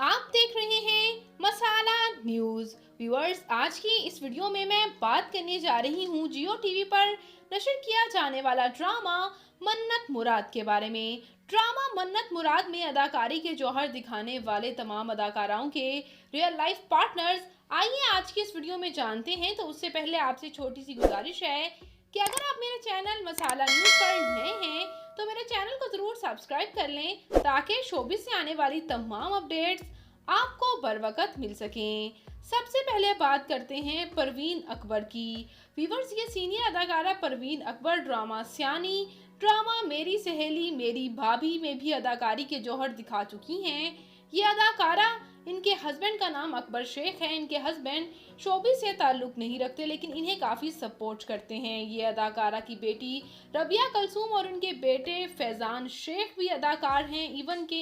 आप देख रहे हैं मसाला न्यूज। व्यूअर्स, आज की इस वीडियो में मैं बात करने जा रही हूँ जियो टीवी पर नशर किया जाने वाला ड्रामा मन्नत मुराद के बारे में। ड्रामा मन्नत मुराद में अदाकारी के जौहर दिखाने वाले तमाम अदाकाराओं के रियल लाइफ पार्टनर्स। आइए आज की इस वीडियो में जानते हैं। तो उससे पहले आपसे छोटी सी गुजारिश है कि अगर आप मेरे चैनल मसाला न्यूज पर नए हैं तो मेरे चैनल को जरूर सब्सक्राइब कर लें ताकि शोबिस से आने वाली तमाम अपडेट्स आपको बर वक्त मिल सकें। सबसे पहले बात करते हैं परवीन अकबर की। व्यूअर्स, ये सीनियर अदाकारा परवीन अकबर ड्रामा सियानी, ड्रामा मेरी सहेली मेरी भाभी में भी अदाकारी के जौहर दिखा चुकी हैं। ये अदाकारा, इनके हस्बैंड का नाम अकबर शेख है। इनके हस्बैंड शोबिस से ताल्लुक नहीं रखते लेकिन इन्हें काफ़ी सपोर्ट करते हैं। ये अदाकारा की बेटी रबिया कलसूम और उनके बेटे फैज़ान शेख भी अदाकार हैं। इवन के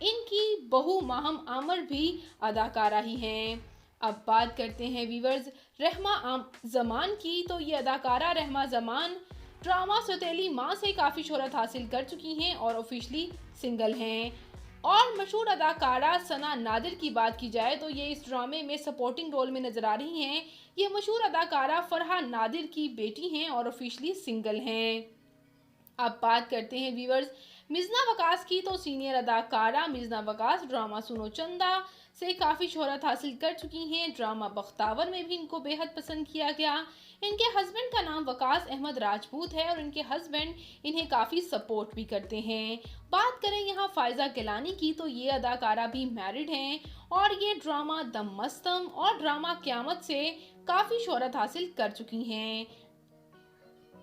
इनकी बहू माहम आमर भी अदाकारा ही हैं। अब बात करते हैं व्यूअर्स रहमा जमान की। तो ये अदाकारा रहमा जमान ड्रामा सौतेली माँ से काफ़ी शोहरत हासिल कर चुकी हैं और ऑफिशियली सिंगल हैं। और मशहूर अदाकारा सना नादिर की बात की जाए तो ये इस ड्रामे में सपोर्टिंग रोल में नजर आ रही हैं। ये मशहूर अदाकारा फरहा नादिर की बेटी हैं और ऑफिशियली सिंगल हैं। अब बात करते हैं व्यूअर्स मिजना वकास की। तो सीनियर अदाकारा मिजना वकास ड्रामा सुनो चंदा से काफ़ी शोहरत हासिल कर चुकी हैं। ड्रामा बख्तावर में भी इनको बेहद पसंद किया गया। इनके हस्बैंड का नाम वकास अहमद राजपूत है और इनके हस्बैंड इन्हें काफ़ी सपोर्ट भी करते हैं। बात करें यहाँ फायजा गिलानी की तो ये अदाकारा भी मैरिड हैं और ये ड्रामा दम मस्तम और ड्रामा क़यामत से काफ़ी शोहरत हासिल कर चुकी हैं।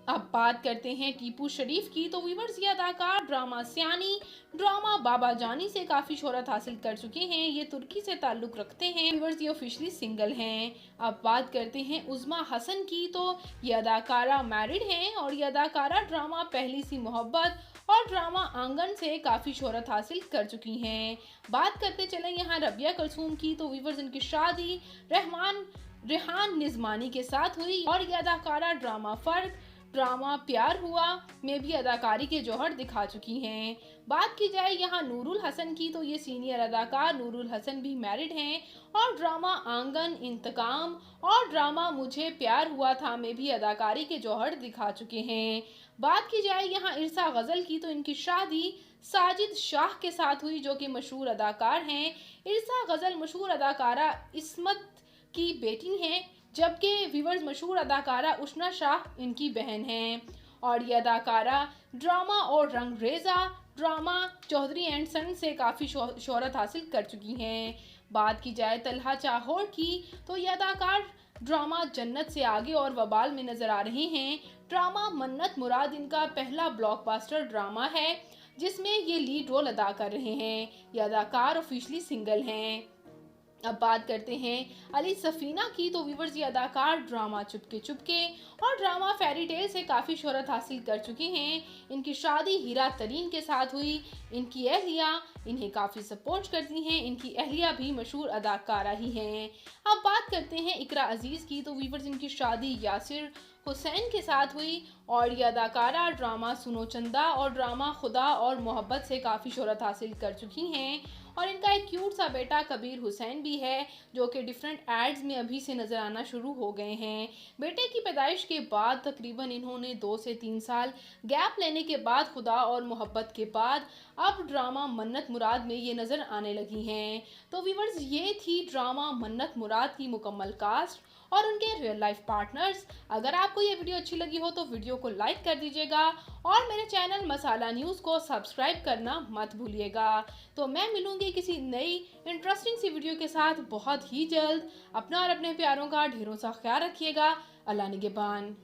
अब बात करते हैं टीपू शरीफ की। तो व्यूअर्स, ये अदाकार ड्रामा सियानी, ड्रामा बाबा जानी से काफ़ी शोहरत हासिल कर चुके हैं। ये तुर्की से ताल्लुक़ रखते हैं। व्यूअर्स, ये ऑफिशियली सिंगल हैं। अब बात करते हैं उज़मा हसन की। तो ये अदाकारा मैरिड हैं और ये अदाकारा ड्रामा पहली सी मोहब्बत और ड्रामा आंगन से काफ़ी शोहरत हासिल कर चुकी हैं। बात करते चलें यहाँ रबिया कलसूम की। तो व्यूअर्स, इनकी शादी रेहान निज़मानी के साथ हुई और ये अदाकारा ड्रामा फ़र्क, ड्रामा प्यार हुआ में भी अदाकारी के जौहर दिखा चुकी हैं। बात की जाए यहाँ नूरुल हसन की। तो ये सीनियर अदाकार नूरुल हसन भी मैरिड हैं और ड्रामा आंगन, इंतकाम और ड्रामा मुझे प्यार हुआ था में भी अदाकारी के जौहर दिखा चुके हैं। बात की जाए यहाँ इरसा गज़ल की। तो इनकी शादी साजिद शाह के साथ हुई जो कि मशहूर अदाकार हैं। इरसा गज़ल मशहूर अदाकारा इस्मत की बेटी हैं जबकि व्यूअर्स मशहूर अदाकारा उष्ना शाह इनकी बहन हैं। और ये अदाकारा ड्रामा और रंगरेज़ा, ड्रामा चौधरी एंड सन से काफ़ी शोहरत हासिल कर चुकी हैं। बात की जाए तलहा चाहोर की। तो ये अदाकार ड्रामा जन्नत से आगे और वबाल में नज़र आ रहे हैं। ड्रामा मन्नत मुराद इनका पहला ब्लॉकबस्टर ड्रामा है जिसमें ये लीड रोल अदा कर रहे हैं। ये अदाकार ऑफिशियली सिंगल हैं। अब बात करते हैं अली सफ़ीना की। तो व्यूअर्स, ये अदाकार ड्रामा चुपके चुपके और ड्रामा फेरी टेल से काफ़ी शोहरत हासिल कर चुके हैं। इनकी शादी हीरा तरीन के साथ हुई। इनकी अहलिया इन्हें काफ़ी सपोर्ट करती हैं। इनकी अहलिया भी मशहूर अदाकारा ही हैं। अब बात करते हैं इकरा अजीज़ की। तो व्यूअर्स, इनकी शादी यासिर हुसैन के साथ हुई और ये अदाकारा ड्रामा सुनो चंदा और ड्रामा खुदा और मोहब्बत से काफ़ी शोहरत हासिल कर चुकी हैं। और इनका एक क्यूट सा बेटा कबीर हुसैन भी है जो कि डिफरेंट एड्स में अभी से नज़र आना शुरू हो गए हैं। बेटे की पैदाइश के बाद तकरीबन इन्होंने 2 से 3 साल गैप लेने के बाद खुदा और मोहब्बत के बाद अब ड्रामा मन्नत मुराद में ये नज़र आने लगी हैं। तो व्यूअर्स, ये थी ड्रामा मन्नत मुराद की मुकम्मल कास्ट और उनके रियल लाइफ पार्टनर्स। अगर आपको ये वीडियो अच्छी लगी हो तो वीडियो को लाइक कर दीजिएगा और मेरे चैनल मसाला न्यूज़ को सब्सक्राइब करना मत भूलिएगा। तो मैं मिलूंगी किसी नई इंटरेस्टिंग सी वीडियो के साथ बहुत ही जल्द। अपना और अपने प्यारों का ढेरों सा ख्याल रखिएगा। अल्लाह निगहबान।